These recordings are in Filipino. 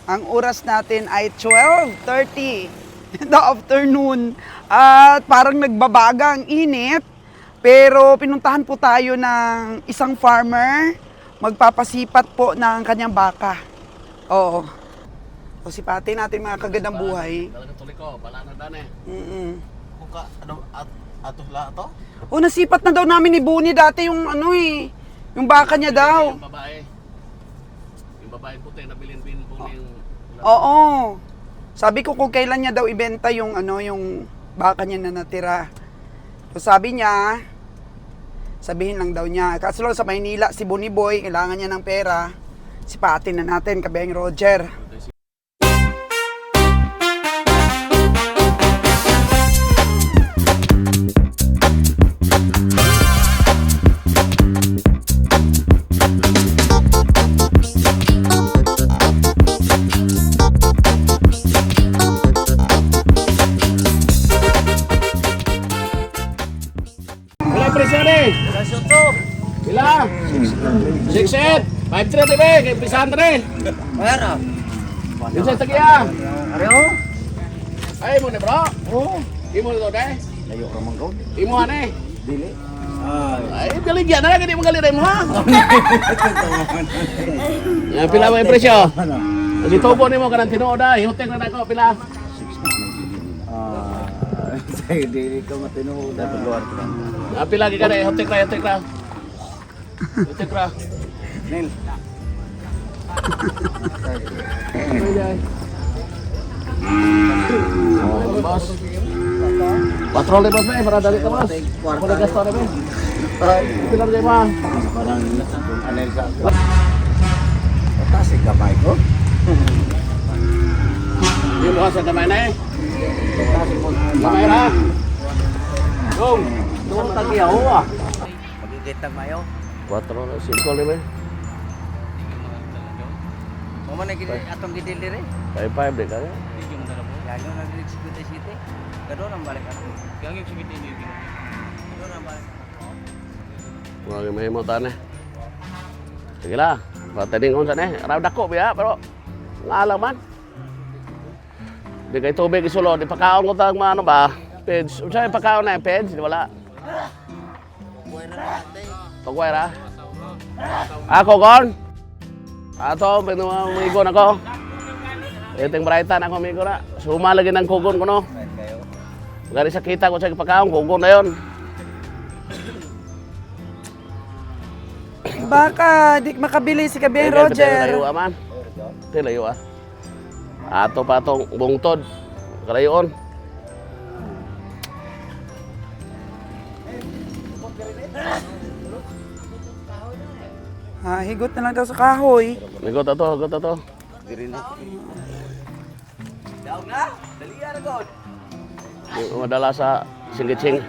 Ang oras natin ay 12:30 in the afternoon. At parang nagbabaga ang init. Pero pinuntahan po tayo ng isang farmer. Magpapasipat po ng kanyang baka. Oo. O sipatin natin mga kagandang buhay. Talaga tuloy ko, bala na dan eh. Kung ka, ano, ato la to? O nasipat na daw namin ni Buni dati yung ano eh. Yung baka niya daw. Yung babae. Yung babae puti na bilin-bilin po yung... Oo. Sabi ko kung kailan niya daw ibenta yung ano, yung baka niya na natira. So sabi niya, sabihin lang daw niya. Kaso lang sa Maynila, si Bonnie Boy, kailangan niya ng pera. Sipatin na natin, Kabeng Roger. Wala presyo eh! Bila? 6-8! 5-3 dibe! Kaya pisahan rin! Mayroon. Yung sa tagiya! Ariyo? Ay mo na bro! Oo. Imo na to deh! Layo ka man ko. Imo ane! Dili. Ay, galigyan na lang! Hindi mo galirin mo ha! Yan, pila ba yung presyo? Ang itubo ni mo ka ng tinuod ah! Ihutek na ako, pila! Say, dili ka matinuod. Luar ka lang. Pila ka na, ihutek na, ihutek na! Ihutek na! Nil. Boss. Patrol ni boss ba eh, para dali ka boss. Ako na gasto na ba eh. Pila na ba? Parang anel ka. Tasig kamay ko. Hindi mo sa kamay na eh. Tasig mo. Kamay na. Go! Doon tagiyaw ah. Magigitag mayo. 4 na, 5 na ba eh. Mama na gini atong gidil dire. 5-5 din ka eh. Ganyo na gid sa city. Gado nang balik ako. Ganyo sa city dito. Gado nang balik. Mga mahimutan eh. Sige lah. Pataning kung saan eh. Araw dako biya, pero ngalang man. Di kay tubig isulo. Di pakaon ko tayong mga ano ba? Peds. Unsa yung pakaon na yung peds? Di wala. Pagway ra. Ako kon. Ato, pinumigon ako. Iting brightan ako migo na. Suma lagi ng kugon ko no. Gari sa kita ko sa pagkaon, kugon na yun. Baka di makabili si Kabeng Roger. Layo man. Ito layo ah. Ato pa itong bungtod. Kalayoon. Higot na lang daw sa kahoy. Higot ato, higot ato. Diri na. Daog na. Dali ra god. Di madala sa singgit-sing.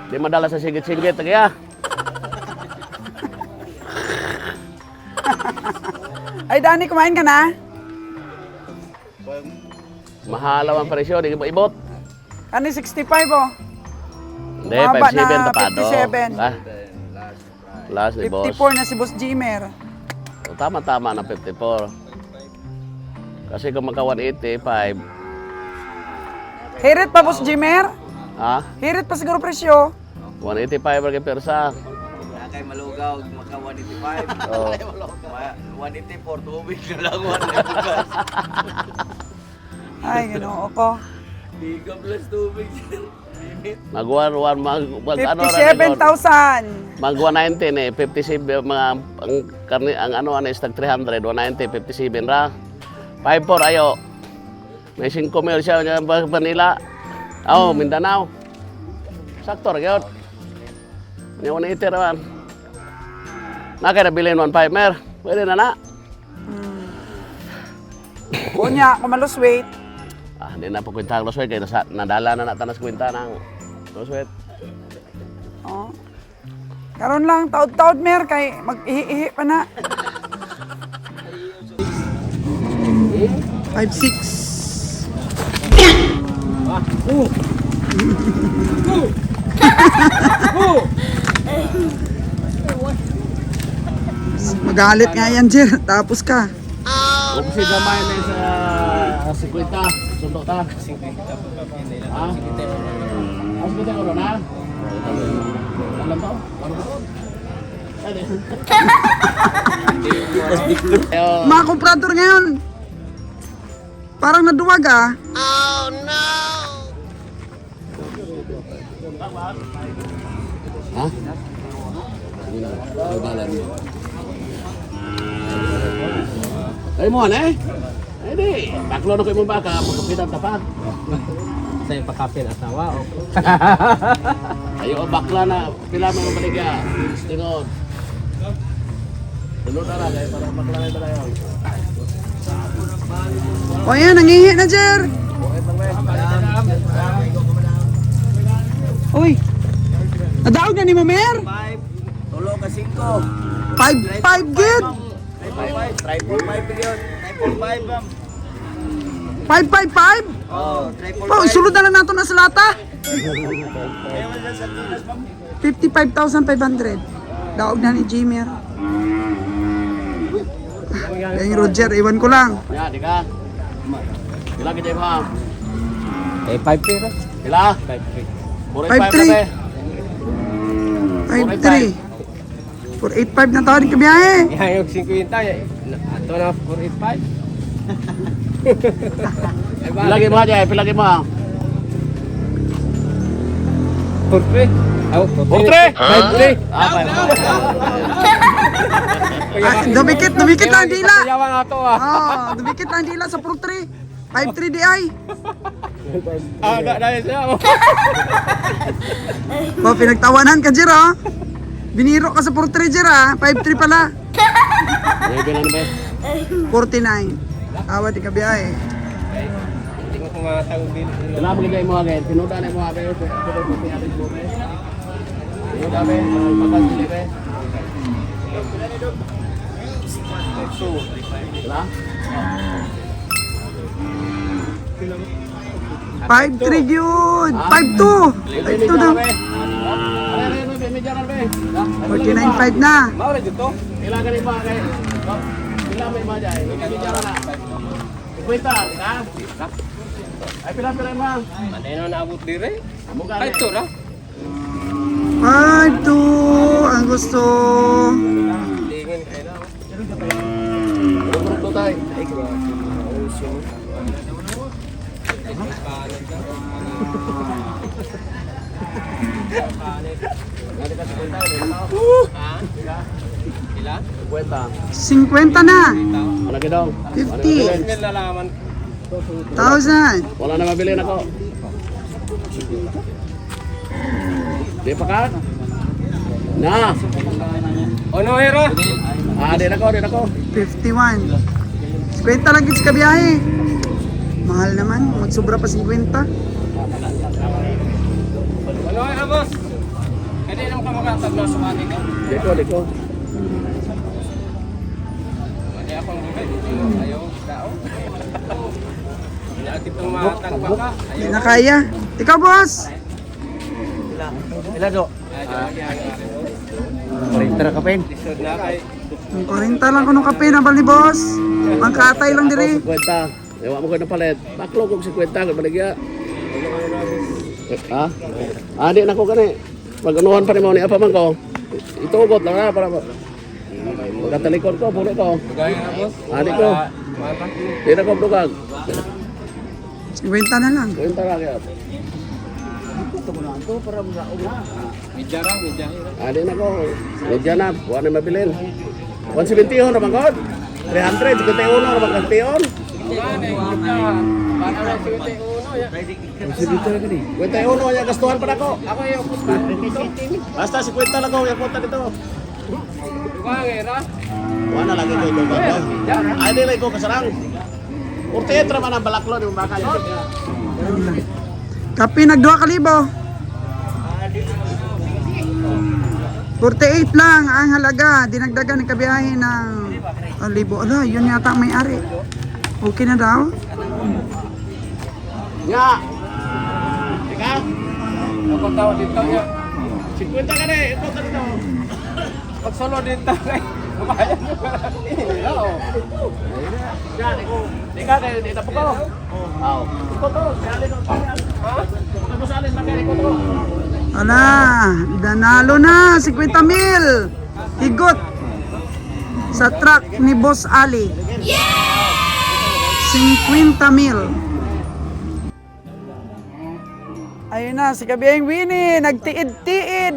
Di madala sa singgit-singgit. Kaya. Ay, Dani, kumain ka na? Mahalaw ang presyo. Di ba ibot? Ano, 65 oh? Hindi, Bumaba 5-7 na, tapado. 57. Ah, last ni boss. 54 na si Boss Jimer. O, tama-tama na 54. Kasi kung magka 185, Hirit pa, Boss Jimer? ha? Hirit pa siguro presyo. 185 rin persa. Kay malugaw maka 185. Oh. 184 tubig na lang 185. Ay, ginoo ko. Biga plus tubig. Mag-1, ano 57,000. Mag 190 eh, 57 mga ang karni ang ano ano is tag 300, 190 57 ra. 54 ayo. May 5 mil siya ng Manila. Oh, Mindanao. Sakto ra gyud. Ni 180 ra man. Na kay nabilin 15 mer. Pwede na na. Kunya, kung malus weight. Ah, hindi na po kwenta ang loss weight kay nadala na natanas kwenta ng loss weight. Oh. Karon lang, taod-taod mer, kay mag-ihi-ihi pa na. 5'6". Magalit nga yan, Jer. Tapos ka. Kung kasi gamay na sa 50, sundok ta. 50 po kami nila. Ha? Ang kita ko na? Alam to? Mga komprador ngayon. Parang naduwag ah. Ha? Sige na, babalan mo. Ay mo eh? Ay di, baklo na ko yung baka, pagkapitan tapat. Sa yung pakapin asawa o Ayo bakla na, pila mo baligya. Tingod. Tulog na lang, para bakla na tayo. O yan, nangihi na, Jer. Uy, nadaog na ni Mamer? 5, tulo ka 5. 5 gid. 345 yun. 345 bam. 555? Oh, Po, isulod na lang nato na sa lata. 55,500. Daog na ni Jimer. Yung Roger, iwan ko lang. Ya, di ka. Pila kita mo? Eh 5 pero. Pila? 53. 485 na tawad ka biyahe. Yan yung 50 ato na 485. Pila kita mo aja, pila kita mo? 43. Oh, 43? 53. Apa? Dumikit lang dila. Yawang ato ah. Oh, dumikit lang dila sa 43. 53 di ay. Ada dahil siya. Oh, pinagtawanan ka, Jer, oh. Biniro ka sa 43, Jer, ah. 53 pala. May pila na ba? 49. Awad di ka biyahe. Hindi ko kung mga tawag din. Pila mo gigay mo agad? Tinuda na mo agad. Pila mo gigay mo agad? Tinuda ba? Magal sila ba? Pila? 53 yun. 52. 52 daw. 49.5 na. Mau na dito. Pila ka rin ba agad? Pila may mga dyan? Medyo na. 50, ha? Ay, pila mo? Ano na naabot dire? Mukha Ay, ito na. 52 ang gusto. Tingin kayo na. Turok tayo. Ay, grabe. Nanti ka 50, Ilan? 50. 50 na. Ano gidong? 50. Tingin nalaman. 1,000. Wala na mabili na ko. Di pa ka? Na! Ano, hero? Di na ko. 51. 50 lang sa kabiyahe. Mahal naman. Magsobra pa 50. Ano, hero, boss? Kaya nang kamakatag na sumati ka. Di ko. Kaya akong bibig. Ayaw, tao. Inaakit itong matang pa ka. Hindi na kaya. Ikaw, boss. Ilan do? 40 na kapin. Lisod na kay. Ang 40 lang kuno kape na bali, boss. Ang katay lang diri. 50. Ewa mo ko na palit. Baklo kong 50 kung baligya. Ha? Di na ko gani. Pag-anuhan pa rin mo ni apa man ko. Itugot lang na para magkatalikod ko, puli ko. Gaya na, boss. Di ko. Di na ko dugag. 50 na lang. 50 lang yan. Medya raw, medya. Di na ko. Medya na. Buwan na mabilin. 170 yun naman ko. 300. 51 naman kampiyon. Para na 71 ya. 51 yung gastuhan pa na ko. Ako yung Basta 50 lang ko. Yung punta dito. Dugang era. Wala lagi ko ito. Ay, di lang ko kasarang. Urtetra man ang balaklo yung baka yun. Kape nag 2 kalibo. 48 lang ang halaga. Dinagdagan ng kabiyahe ng 1,000. Ala, yun yata ang may-ari. Okay na daw? Nga! Ika? Ako tawag dito niya. 50 ka na eh. Ito ka dito. Pag solo dito. Di ka kayo dito po ko. Oh. Iko to, salin mo pa. Ha? Mo salin na kay ko to. Ala, danalo na 50,000. Higot sa truck ni Boss Ali. 50,000. Ayun na, si Kabiyeng Winnie, nagtiid-tiid.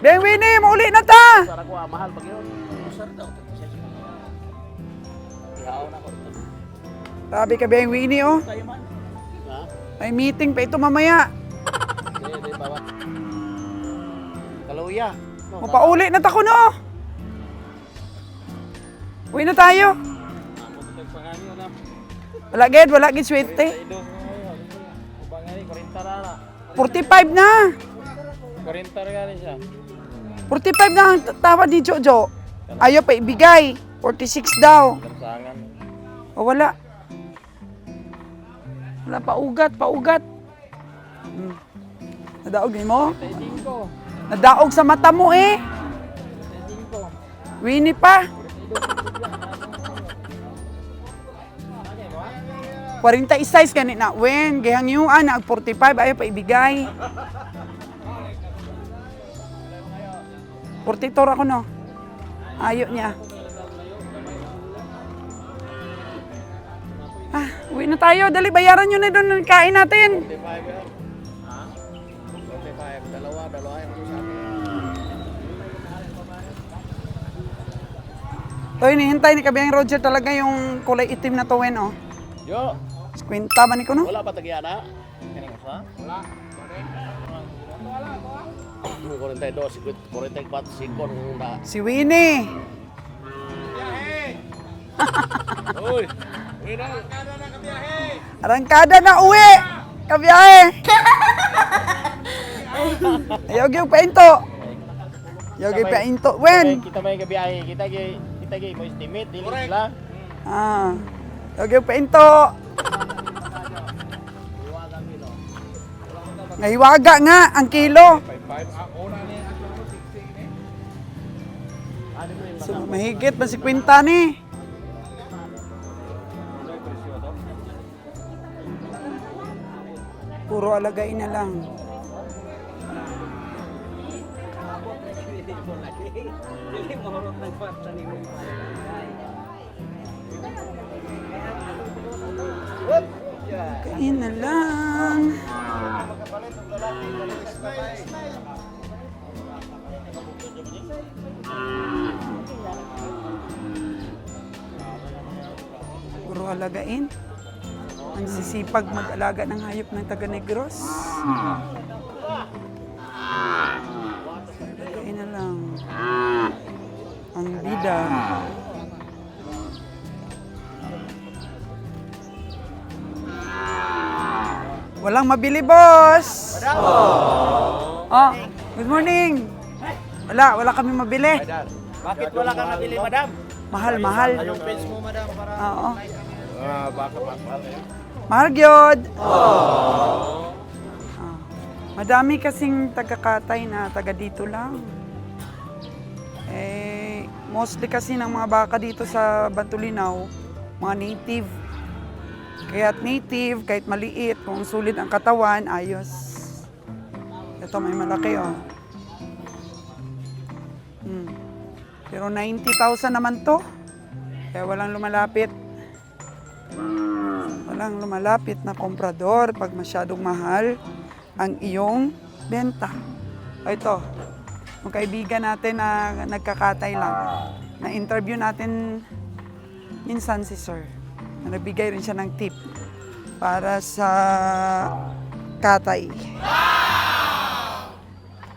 Biyeng Winnie, mauli na ta! Para ko mahal pag yun. Sabi Kabiyeng Winnie, oh. Ha? May meeting pa ito mamaya. Di ba? Kaluya. Mapauli na ta ko, no? Uwi na tayo. Wala gid swerte. 45 na. 45 na ang tawad ni Jojo. Ayaw pa ibigay. 46 daw. O wala. Wala paugat. Nadaog ni mo? Nadaog sa mata mo eh. Winnie pa. 46 kanina. Wen, gayang yung anak, 45, ayaw pa ibigay. 42 ako, no? Ayaw niya. Uwi na tayo. Dali, bayaran nyo na doon ng kain natin. 45 yan. Ha? 45. Dalawa yung sa akin. Ito, hinihintay ni Kabiyang Roger talaga yung kulay itim na tuwin, oh. Yo. Kwenta ba ni ko, no? Wala pa tagyan ha? Kaning usa? Wala. 42, 44, 5 na. Si Winnie. Uy. Arangkada na uwi. Kabiyahe. Ayaw yung painto. Ayaw yung painto. When? Kita may gabiyahe, kita mo estimate, dili sila. Ayaw yung painto. Ngahiwaga nga ang kilo. So, mahigit ba si Quinta ni? Puro alagay na lang. Kain na lang. Puro alagain. Ang sisipag mag-alaga ng hayop ng taga Negros. Kain na lang. Ang bida. Walang mabili, boss. Oh, good morning. Wala kami mabili. Bakit wala kang nabili, madam? Mahal. Yung page mo, madam, para... Oo. baka mahal. Mahal gyud. Madami kasing taga-Katay na taga dito lang. Mostly kasi ng mga baka dito sa Bantulinaw, mga native. Kaya't native, kahit maliit, kung sulit ang katawan, ayos. Ito may malaki, oh. Pero 90,000 naman to. Kaya walang lumalapit. Walang lumalapit na komprador pag masyadong mahal ang iyong benta. Ito, yung kaibigan natin na nagkakatay lang. Na-interview natin minsan si Sir. Nagbigay rin siya ng tip para sa katay.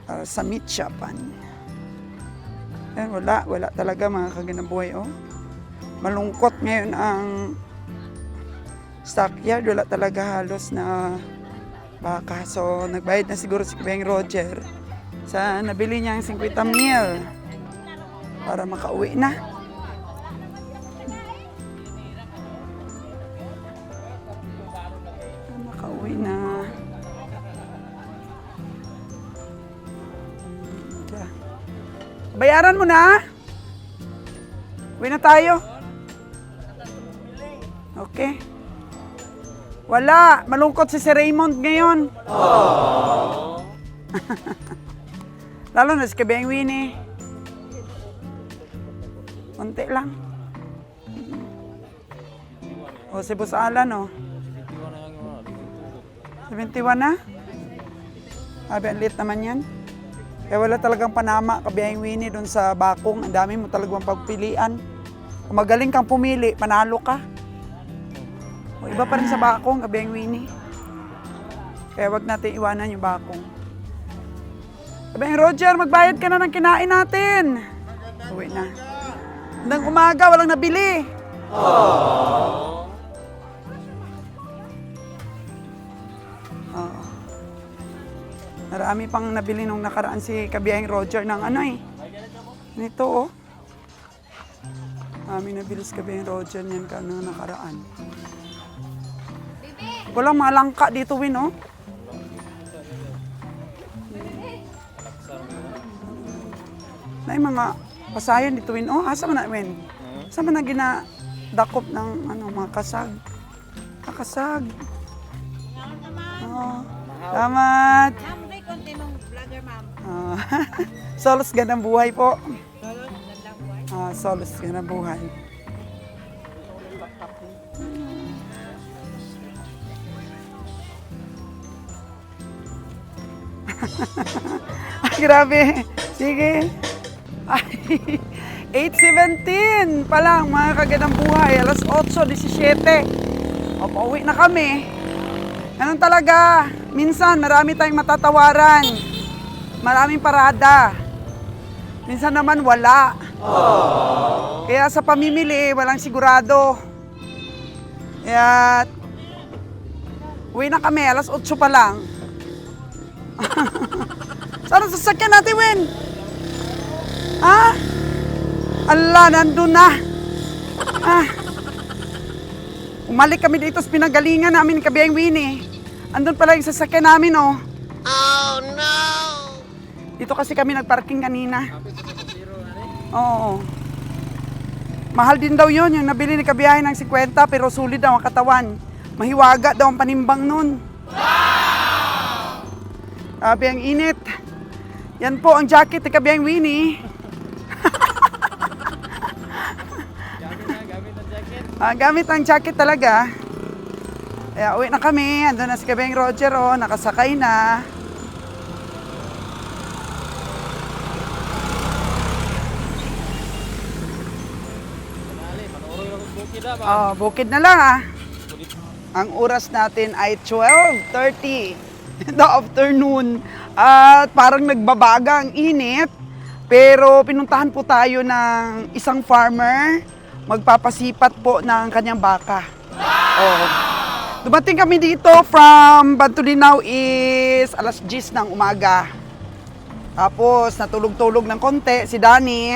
Para sa meat shopan. Wala talaga mga kaganabuhay, oh. Malungkot ngayon ang stockyard, wala talaga halos na baka. So, nagbayad na siguro si Kabiyeng Roger sa nabili niya ang 50,000 para makauwi na. Makauwi na. Bayaran mo na. Uwi na tayo. Okay. Wala. Malungkot si Raymond ngayon. Lalo na si Kabeng Winnie. Konti lang. O si Boss Alan, o. 71 na? Sabi, ang lit naman yan. Kaya wala talagang panama, Kabeng Winnie, doon sa bakong. Ang dami mo talagang pagpilian. Kung magaling kang pumili, panalo ka. O iba pa rin sa bakong, Kabeng Winnie. Kaya wag natin iwanan yung bakong. Kabeng Roger, magbayad ka na ng kinain natin. Uwi na. Hanggang umaga, walang nabili. Oo. Marami pang nabili nung nakaraan si Kabeng Roger ng ano eh. Nito oh. Marami nabili si Kabeng Roger niyan ka nung nakaraan. Walang malangka dito, Win, oh. Na mga pasayan dito, Win. Oh, asa man na, Win? Asa man na ginadakop ng ano, mga kasag? Kasag. Oh. Salamat. Konti mong vlogger, ma'am. Solos gandang buhay po. Solos, gandang buhay. Solos gandang buhay. Ay, grabe. Sige. Ay, 8:17 pa lang, mga kagandang buhay. Alas 8:17. O, pauwi na kami. Ganun talaga. Minsan, marami tayong matatawaran. Maraming parada. Minsan naman, wala. Kaya sa pamimili, walang sigurado. Kaya, uwi na kami. Alas 8 pa lang. Saan ang sasakyan natin, Win? Ha? Ala, nandun na. Umalik kami dito sa pinagalingan namin ni Kabeng Winnie. Andun pala yung sasakyan namin, oh. Oh, no! Dito kasi kami nagparking kanina. Oo. Mahal din daw yun, yung nabili ni Kabiyahe ng 50, pero sulit daw ang katawan. Mahiwaga daw ang panimbang nun. Wow! Sabi, ang init. Yan po ang jacket ni Kabeng Winnie. Gamit ang jacket talaga. Kaya uwi na kami. Andun na si Kabeng Roger, oh, nakasakay na. Bukid na lang ah. Ang oras natin ay 12:30 in the afternoon. At parang nagbabaga ang init. Pero pinuntahan po tayo ng isang farmer. Magpapasipat po ng kanyang baka. Oh. Dumating kami dito from Bantulinaw is alas 10 ng umaga. Tapos natulog-tulog ng konti si Danny.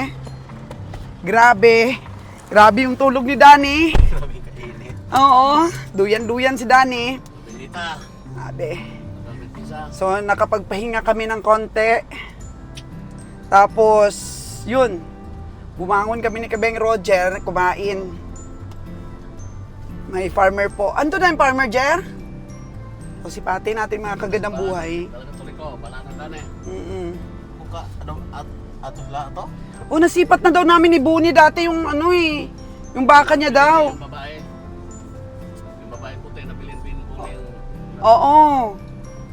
Grabe. Grabe yung tulog ni Danny. Grabe kainit. Oo. Duyan-duyan si Danny. Pinita. Grabe. So nakapagpahinga kami ng konti. Tapos yun. Bumangon kami ni Kabeng Roger, kumain. May farmer po. Ando na yung farmer, Jer? O si Pati natin mga kagandang buhay. Talaga tuloy ko, banana na Buka, ato la to? O nasipat na daw namin ni Buni dati yung ano eh. Yung baka niya daw. Yung babae puti na bilin-bin po yung... Oo.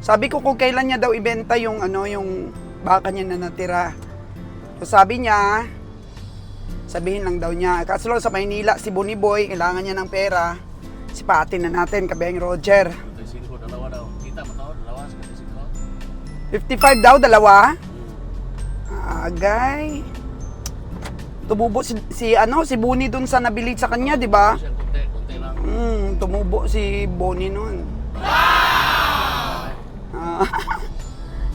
Sabi ko kung kailan niya daw ibenta yung ano, yung baka niya na natira. So sabi niya, sabihin lang daw niya. Kaso lang sa Maynila, si Bonnie Boy, kailangan niya ng pera. Si Pati na natin, Kabeng Roger. 55, dalawa daw. Kita mo to, dalawa, 55. 55 daw, dalawa? Agay. Tumubo si Bonnie dun sa nabili sa kanya, di ba? Kunti lang. Tumubo si Bonnie nun.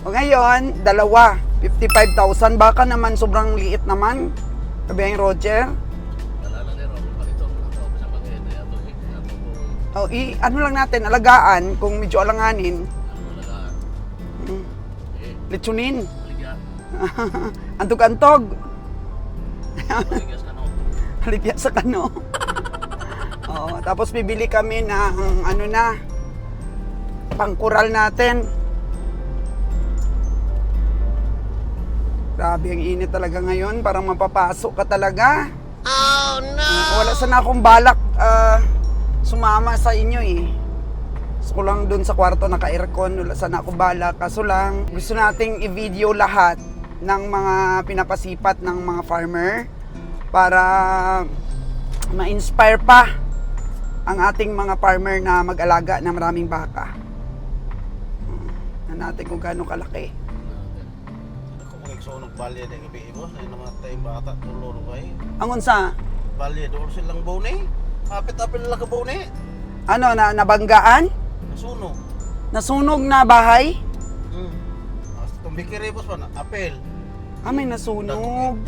O ngayon, dalawa. 55,000. Baka naman sobrang liit naman. Kabeng Roger. Alala nero, palito mo na to. Sa bagay, Ano lang natin, alagaan. Kung medyo alanganin. Ano lagaan? Lechonin. Baligya. Antog-antog. Maligas ka no. Halipya sa kano. Oo, tapos bibili kami ng ano na, pangkural natin. Grabe, ang init talaga ngayon. Parang mapapasok ka talaga. Oh, no! Wala sana akong balak sumama sa inyo eh. Gusto ko lang dun sa kwarto naka-aircon. Wala sana akong balak. Kaso lang, gusto nating i-video lahat ng mga pinapasipat ng mga farmer para ma-inspire pa ang ating mga farmer na mag-alaga ng maraming baka. Na natin kung gaano kalaki. Ako magigsunog balya ng gabi mo, ay namatay yung bata, tulor ko eh. Ang unsa? Balya, doon silang bone. Hapit-hapit lang ka bone. Ano, nabanggaan? Nasunog. Nasunog na bahay? Tumbikiri po na, apel. May nasunog.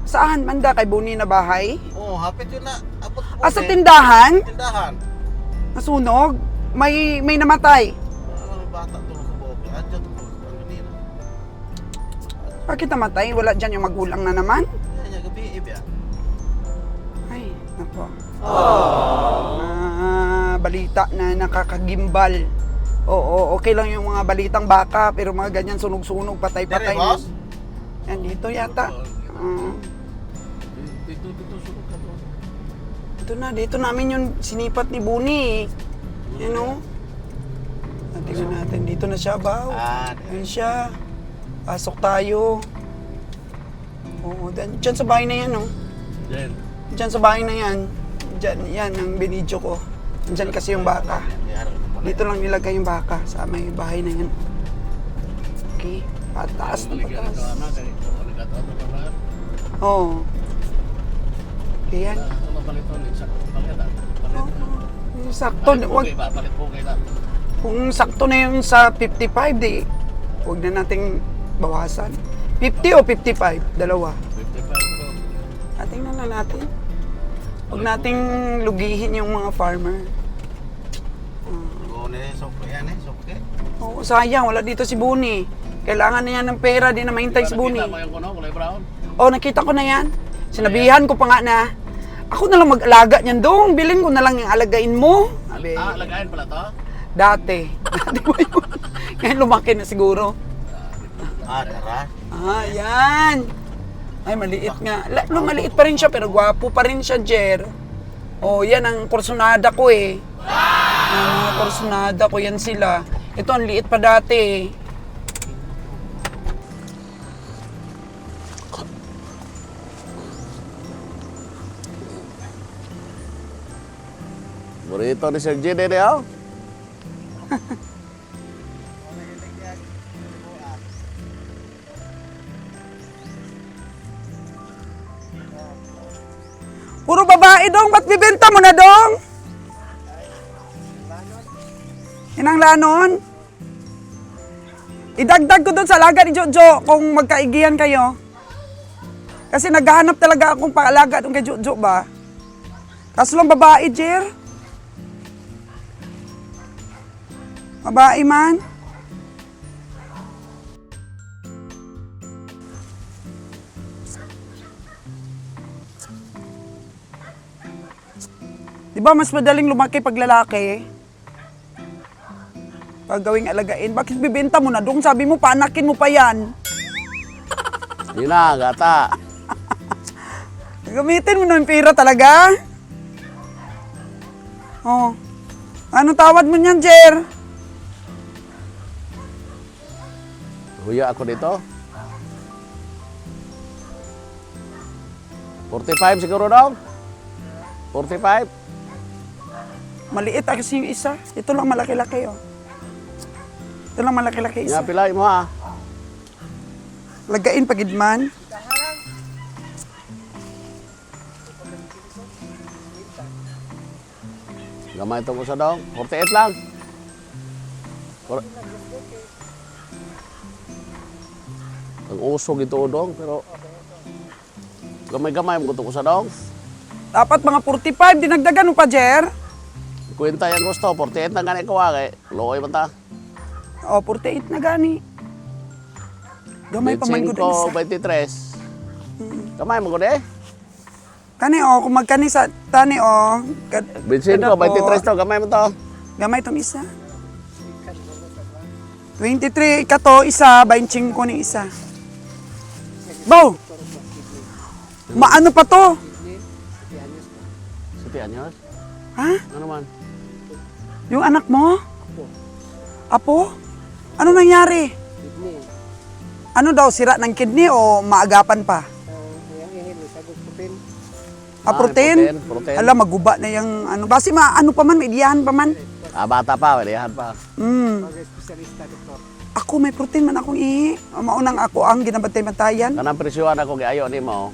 Saan? Manda kay Buni na bahay? Oh, hapit yun na. Abot ko Sa tindahan? Tindahan. Nasunog? May namatay? Bata, tulor ko buhok. Adyo, tulor ko ang ganina. Bakit namatay? Wala dyan yung magulang na naman? Yan, yung gabi, ibya. Ay, nako. Balita na nakakagimbal. Oo, okay lang yung mga balitang baka, pero mga ganyan sunog-sunog, patay-patay. Dere, boss? Yan, dito yata. Dito sunog ka to. Dito namin yung sinipat ni Buni. Yan o. Tingnan natin, dito na siya, Bao. Yan siya. Pasok tayo. Oo, dyan sa bahay na yan, oh. Dyan sa bahay na yan. Dyan, yan ang binidyo ko. Dyan kasi yung baka. Dito lang nilagay yung baka sa may bahay na yan. Okay, pataas na pataas. Oo. Okay, yan. Sakto. Kung sakto na yun sa 55, di, huwag na nating bawasan. 50 o 55? Dalawa. 55 Tingnan na natin. Huwag nating lugihin yung mga farmer. Bone, sopke yan eh, sopke. Oo, sayang. Wala dito si Buni. Kailangan na yan ng pera. Di na mahintay si Buni. Nakita mo yung kuno, kulay brown? Oo, nakita ko na yan. Sinabihan ko pa nga na, ako na lang mag-alaga niyan dong. Bilin ko na lang yung alagain mo. Sabi, Lagayin pala to? dati. Dati mo yun. Ngayon lumaki na siguro. Tara. Yan. Ay, maliit nga. Maliit pa rin siya, pero gwapo pa rin siya, Jer. Oh, yan ang kursunada ko eh. Ang mga kursunada ko, yan sila. Ito, ang liit pa dati eh. Burrito ni Sir G, dede oh. Puro babae dong, ba't bibenta mo na dong? Inang lanon? Idagdag ko doon sa alaga ni Jojo kung magkaigihan kayo. Kasi naghahanap talaga akong paalaga doon kay Jojo ba? Kaso lang babae, Jer. Babae man. Di ba mas madaling lumaki pag lalaki? Pag gawing alagain. Bakit bibenta mo na dong? Sabi mo, paanakin mo pa yan. Hindi na, gata. Gamitin mo na yung pera talaga. Oh. Anong tawad mo niyan, Jer? Huya ako dito. 45 siguro daw. 45. Maliit kasi yung isa. Ito lang malaki-laki, oh. Ito lang malaki-laki isa. Nga pilay mo ha. Lagain pagidman. Gamay itong usa daw. 48 lang. Ang usog ito dong, pero gamay-gamay mo itong usa daw. Dapat mga 45. Dinagdagan mo pa, Jer. Kwenta yung gusto, 48 na ganit ko kay. Lokoy man ta. Oh, 48 na gani. Gamay pa man gud ang isa. 23. Kamay mo gud eh. Kani o, kung magkani sa tani o. 25, 23 to, gamay mo to. Gamay tong isa. 23 ka to, isa, 25 ko ni isa. Bow! Maano pa to? 7 anyos. Ha? Ano man? Yung anak mo? Apo? Ano nangyari? Ano daw, sira ng kidney o maagapan pa? Protein? Protein. Alam, maguba na yung ano. Basi ano pa man, may idiyahan pa man. Bata pa, walihan pa. Ako, may protein man akong ihi. Maunang ako ang ginabantay-bantayan. Kanang presyuhan ako giayo nimo.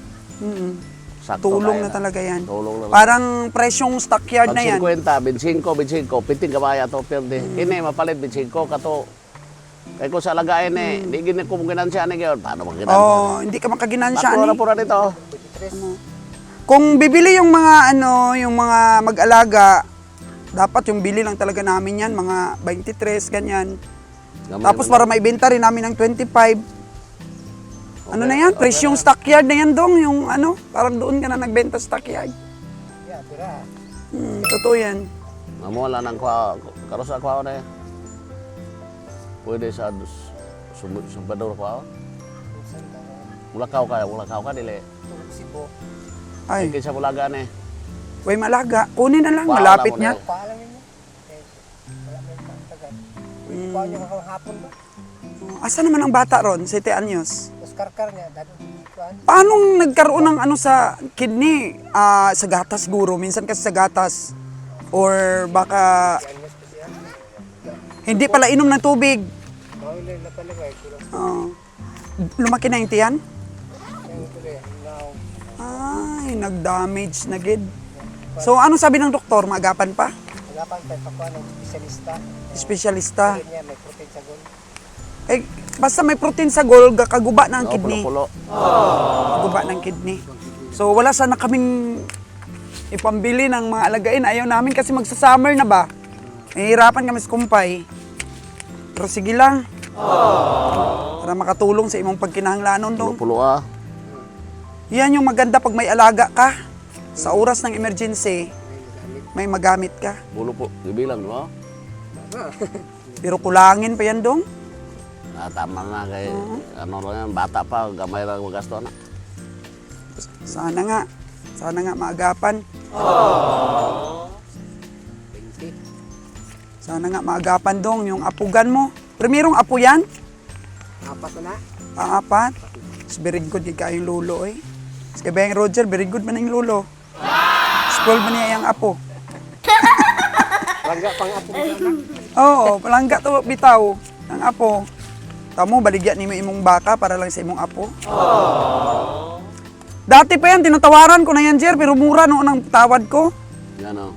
Sakto Tulong kaya na talaga yan. Tulong na. Parang presyong stockyard na yan. Pag 50, 25, piting kamaya to perde. Kini mapalit 25 kato. Kay ko sa lagain di gini ko ginansya ni gyud. Paano maginansya? Oh, hindi ka makaginansya Puro ani. pura dito. Kung bibili yung mga yung mga mag-alaga, dapat yung bili lang talaga namin yan, mga 23 ganyan. Gamay Tapos man. para maibenta rin namin ng 25. Ano na yan? Presyong stockyard na yan dong, yung ano, parang doon ka na nagbenta sa stockyard. Totoo yan. Amo wala nang karos ako na. Pwede sa sumbador ko. Mulakaw ka dili. Ay, Kaysa bulagan way malaga. Kunin na lang, Wow, malapit wala mo niya. na. Paalam niyo. Wala mo yung tagal. Pwede pa niyo hapon ba? Asa naman ang bata ron, 7 anyos? Tapos karkar niya, dado kuan. Paano nagkaroon ng ano sa kidney? Sa gatas siguro, minsan kasi sa gatas. Or baka hindi pala inom ng tubig. Mahuli na talaga kulang Lumaki na yung tiyan? yung tuloy. Now, Ay, nag-damage na gid. So, ano sabi ng doktor? Maagapan pa? agapan pa pa kuan ng espesyalista. Espesyalista. Niya may protein sa gol. Eh, basta may protein sa gol, kaguba na ang kidney. Pulo-pulo. Kaguba ng kidney. So, wala sana kaming ipambili ng mga alagain. Ayaw namin kasi magsa-summer na ba? Nahihirapan kami sa kumpay. Pero sige lang. Para makatulong sa imong pagkinahanglanon dong. Pulo-pulo Yan yung maganda pag may alaga ka. Sa oras ng emergency, may magamit ka. Pulo po. Ibilang, di ba? Pero kulangin pa yan dong. Tama na kay ano lang yan, bata pa, gamay lang magasto na. Sana nga. Sana nga maagapan. Sana nga maagapan dong yung apugan mo. Primerong apo yan? Apat na. Apat. Very good yung kayong lulo eh. Kaya ba yung Roger, very good man yung lulo. Spoil ba niya yung apo? Langga pang apo na. Oo, palangga to bitaw. Ang apo. Tamo, baligyan ni mo imong baka para lang sa imong apo. Dati pa yan, tinatawaran ko na yan, Jer, pero mura noon ang tawad ko. Yan o.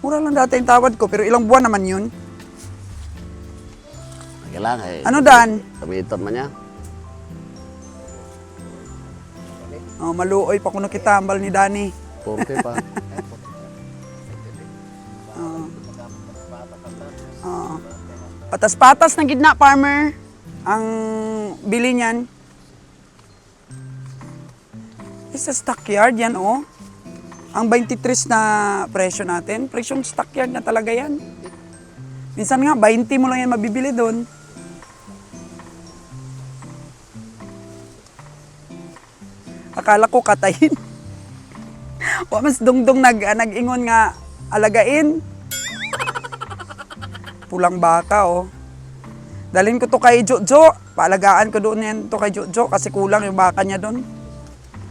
Mura lang dati yung tawad ko, pero ilang buwan naman yun. Kailangan Ano, Dan? Kamiton man niya. Oh, maluoy pa kuno kita, ambal ni Dani. 40 pa. Patas-patas na gidna, farmer. Ang bili niyan. Sa stockyard yan, oh. Ang 23 na presyo natin, presyong stockyard na talaga yan. Minsan nga, 20 mo lang yan mabibili doon. Akala ko katayin. O mas dungdong nag-ingon nga alagain. Pulang baka, oh. Dalhin ko to kay Jojo. Paalagaan ko doon yan to kay Jojo kasi kulang yung baka niya doon.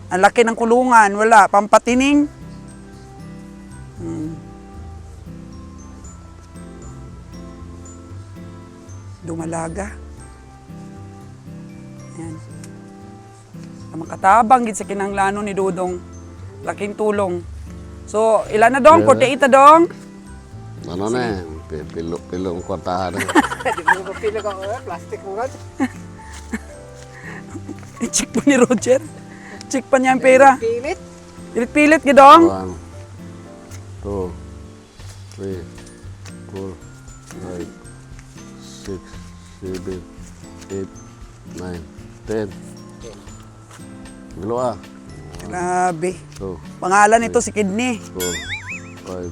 Ang laki ng kulungan, wala, pampatining. Dumalaga. Yan. Makatabang gid sa kinahanglanon ni Dodong. Laking tulong. So, ilan na dong? 48 na dong? Ano na pilong kwartahan. Di mo ko pila ka plastic mo gan. I-check po ni Roger. Check pa niya ang pera. Pilit. Pilit-pilit gid dong. 1, 2, 3, 4, 5, 6, 7, 8, 9, 10. Dalawa. Grabe. 2, Pangalan nito si Kidney. 4, 5,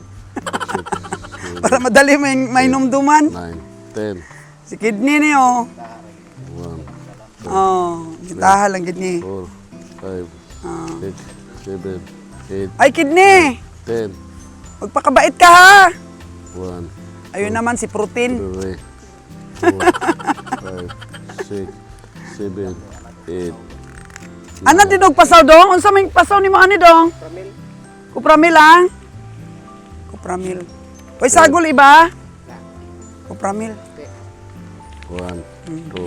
6, Para madali may numduman. 9, 10. Si Kidney ni oh. 1, Oh, gitaha lang Kidney. 4, 5, 6, 7, 8, Ay Kidney, 10. magpakabait ka ha. 1, Ayun naman si Protein. 3, 4, 5, 6, 7, 8. Ano dinog pasaw dong? Unsa may pasaw ni mo ani dong? Kupramil lang. Kupramil. Oy sagol iba. Kupramil. 1, 2,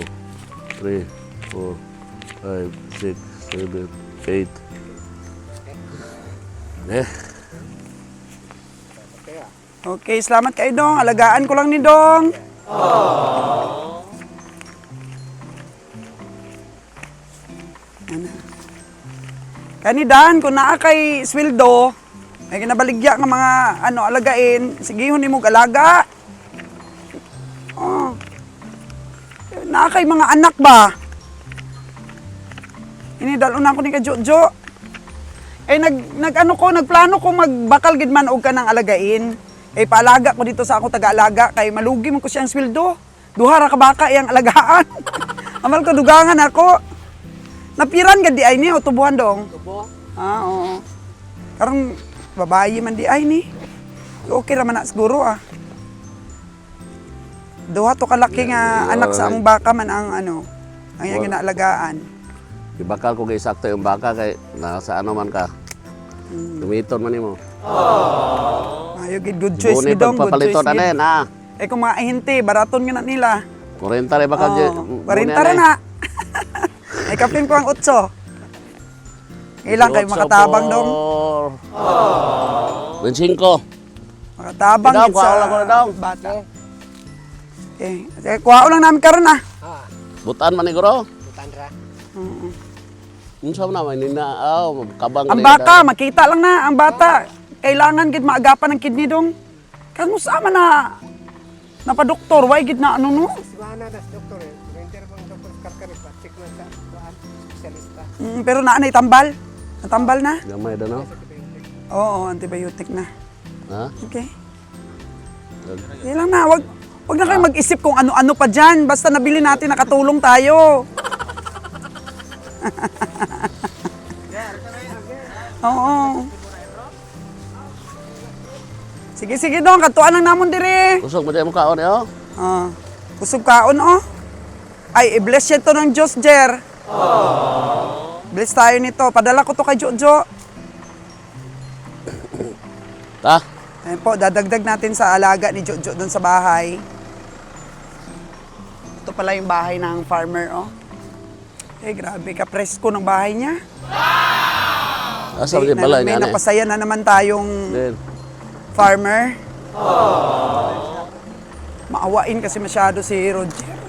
3, 4, 5, 6, 7, 8. Okay, salamat kay Dong. Alagaan ko lang ni Dong. Ano? Kani Dan, kung naa kay sweldo, may kinabaligya nga mga alagain, sige ni mo alaga. Oh. Naa kay mga anak ba? Ini dalon ko ni ka Jojo. Nagplano ko magbakal gid man og kanang alagain. Paalaga ko dito sa ako taga-alaga kay malugi man ko siyang sweldo. Duha ra ka baka iyang alagaan. Amal ko dugangan ako. Napiran gid di ay ni o tubuhan dong. Tubo. Oo. Karong babayi man di ay ni. Okay ra man na siguro ah. Duha to kalaki nga anak sa among baka man ang ang iyang ginaalagaan. Ibakal ko kay sakto yung baka kay nasa ano man ka. Tumiton man nimo. Ayo gid good choice Buni gid dong, good choice. pagpapaliton gid. anen ha. Kung mga ahinti, baraton nga na nila. 40 rin baka Oh, 40 ra na. Ay kapin ko ang 8. Ilang kayo makatabang dong? 25. Makatabang Daw, gid kuha lang ko na daw. bata. Kuha lang namin karon ah. Butan man ni guro. Tandra. Unsa man naman nina kabang Ang rin bata, makita lang na ang bata. Kailangan gid maagapan ng kidney dong. Kano sama na napadoktor, why gid na ano no? Subhana das doktor eh. Winter bang doktor karkaris pa check man sa kuan specialista. Pero naanay tambal. Natambal na? Gamay da no. Oo, antibiotic na. Ha? Okay. Yan lang na, wag na kayo mag-isip kung ano-ano pa dyan. Basta nabili natin, nakatulong tayo. Oo. Sige dong, katuan lang namon dire. Usog mo mo kaon eh oh. Kusog kaon oh. Ay, i-bless yan to ng Diyos, Jer. Bless tayo nito. Padala ko to kay Jojo. Ta. Ayan po, dadagdag natin sa alaga ni Jojo doon sa bahay. Ito pala yung bahay ng farmer, oh. Grabe, kapresko ng bahay niya. Asa di pala May niya eh. napasaya na naman tayong Then farmer. Maawain kasi masyado si Roger.